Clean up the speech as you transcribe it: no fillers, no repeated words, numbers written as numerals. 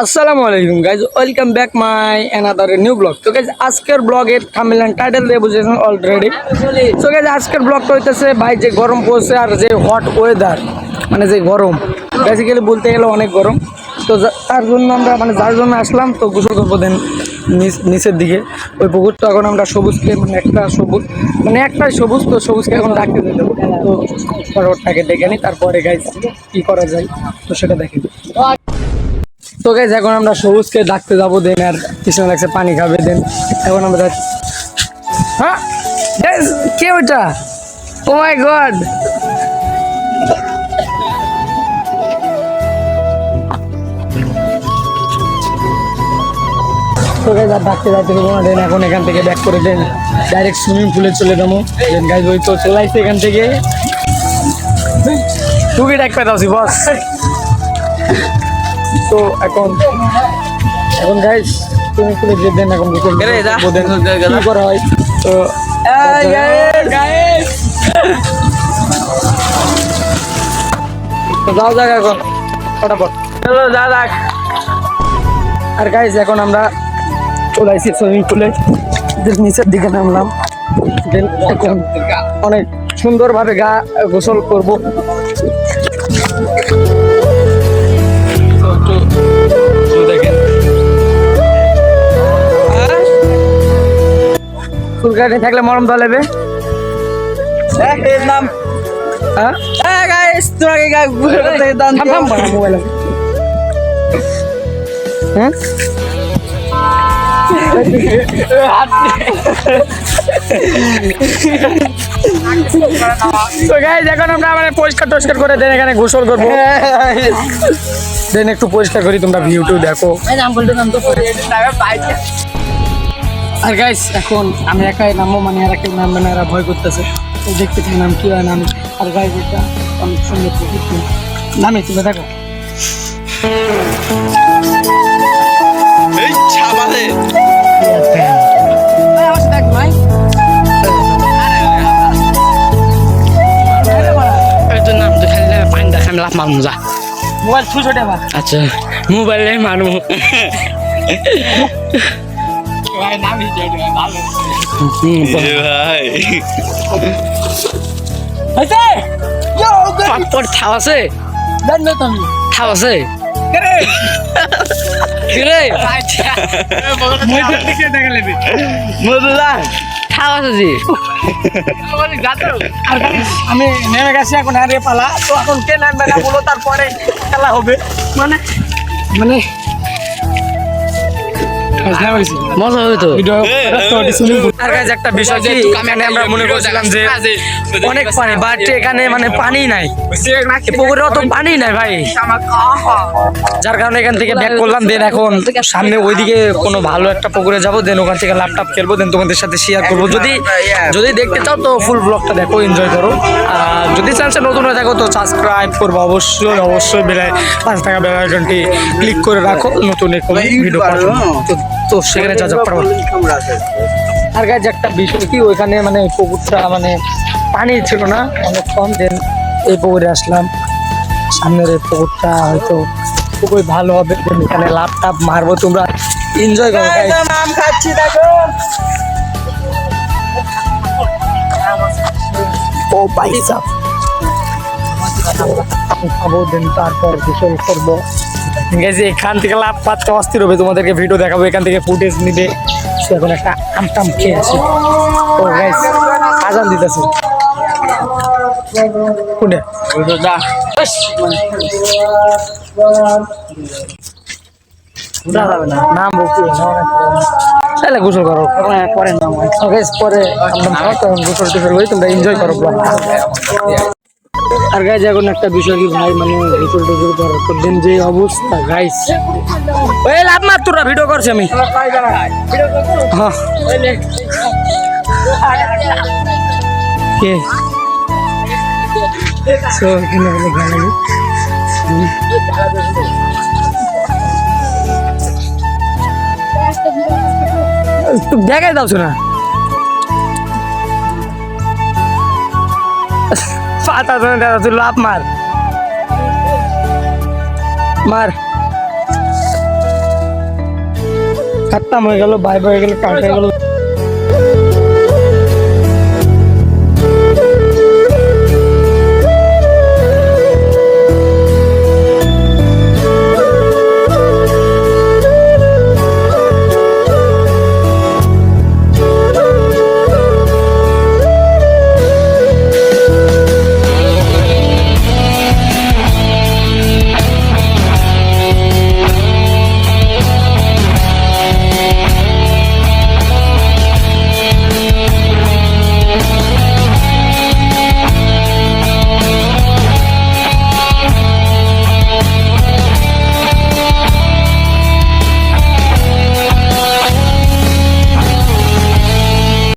আসসালামু আলাইকুম guys, welcome back my another new blog. তো গাইজ আজকের ব্লগের থাম্বনেল এন্ড টাইটেল দিয়ে বুঝেছেন অলরেডি। তো গাইজ আজকের ব্লগটা হইতেছে ভাই যে গরম পড়ছে আর যে হট ওয়েদার, মানে যে গরম, বেসিক্যালি বলতে গেলে অনেক গরম। তো তার জন্য আমরা যার জন্য আসলাম, তো গোসল করবো দেন নিচের দিকে ওই পুকুরটা। এখন আমরা সবুজকে একটাই সবুজ, তো সবুজকে এখন ডাকতে যেতে দেবো। তো ফরওয়ার্ডটাকে ডেকে নিই, তারপরে গাইজ কী করা যায় তো সেটা দেখে। তো গাইজ এখন আমরা সবুজকে ডাকতে যাবো, দেন আর পিছনে লাগছে পানি খাবে। দেন এখন আমরা হ্যাঁ গাইজ, কে ওইটা? ও মাই গড, তো গাইজ আর ডাকতে যাইতে দেবো না। দেন এখন এখান থেকে ব্যাক করে দেন ডাইরেক্ট সুইমিং পুলে চলে যাবো। দেন গাইজ ওই তো চলে আসছে এখান থেকে, তুই ডাক পেতাছি বস। তো এখন গাইজ তুমি খুলে দিয়ে দেন, এখন কি করা হয়। তো যাও যাক এখন ফটাফট দাদা। আর গাইজ এখন আমরা চলে আসছি সুইমিং পুলে, নিচের দিকে নামলাম। দেন এখন অনেক সুন্দরভাবে গোসল করবো। চুলকানি থাকলে মরম দলেবে। মোবাইল এখন আমরা পরিষ্কার টরিষ্কার করে দেন এখানে গোসল করবো। দেন একটু পরিষ্কার করি, তোমরা ভিউটিউ দেখো। আর গাইস এখন আমি একাই নামবো, আর একটা নামবে না, এরা ভয় করতেছে। তো দেখতে চাই নাম কি হয় নাম। আর গাইস এটা অনেক সুন্দর নামে, তুমি দেখো। মোবাইল ছুঁচো দেবা। আচ্ছা মোবাইলে মানুষ আমি নেমে গেছি এখন হারিয়ে পালা। তো এখন কে নামবে না বলো, তারপরে খেলা হবে। মানে মজা হবে তো। আর গাইস একটা বিষয় যে আমরা মনে করছিলাম যে অনেক পানি, বাট এখানে পানি নাই, পুকুরে অত পানি নাই ভাই। যার কারণে এখান থেকে ব্যাক করলাম। দেন এখন সামনে ওইদিকে কোনো ভালো একটা পুকুরে যাবো, দেন ওখান থেকে ল্যাপটপ খেলবো, দেন তোমাদের সাথে শেয়ার করবো। যদি দেখতে চাও তো ফুল ব্লগটা দেখো, এনজয় করো। আর যদি চ্যানেলটা নতুন হয়ে থাকো তো সাবস্ক্রাইব করবো অবশ্যই। পাঁচ টাকা বেল আইকনটি ক্লিক করে রাখো, নতুন ভিডিও পাবো। তো সেখানে যা পারবো। আর গাইজ একটা বিষয় কি, ওইখানে পুকুরটা পানি ছিল না, অনেক কম। দেন এই পুকুরে আসলাম, সামনের এই পুকুরটা হয়তো খুবই ভালো হবে। দেন এখানে ল্যাপটপ মারবো, তোমরা এনজয় করো। নাম খাচ্ছি দেখো। ও পয়সা খাবো, দেন তারপর গোসল করবো। এখান থেকে লাভ পাচ্ছে অস্থির হবে, তোমাদেরকে ভিডিও দেখাবো, এখান থেকে ফুটেজ নিবে। এখন একটা আমটাম খেয়ে আসি। তো গাইস আজান দিতেছে নাম তাহলে গোসল করো পরে নাম পরে গোসল টোসল হই, তোমরা এনজয় করো। আর গাইজ এখন একটা বিষয় কি ভাই, গোসল টোসল করার পর দিন যে অবস্থা গাইস, ওই লাভ মার তোরা ভিডিও করছি আমি। হ্যাঁ কে সো এখানে বলে গাড়ি তুই দেখাই দাওছো না। পাতা দাদা তুই লাভ মার খতম হয়ে গেল, বাই বাই হয়ে গেল, টাটা হয়ে গেল।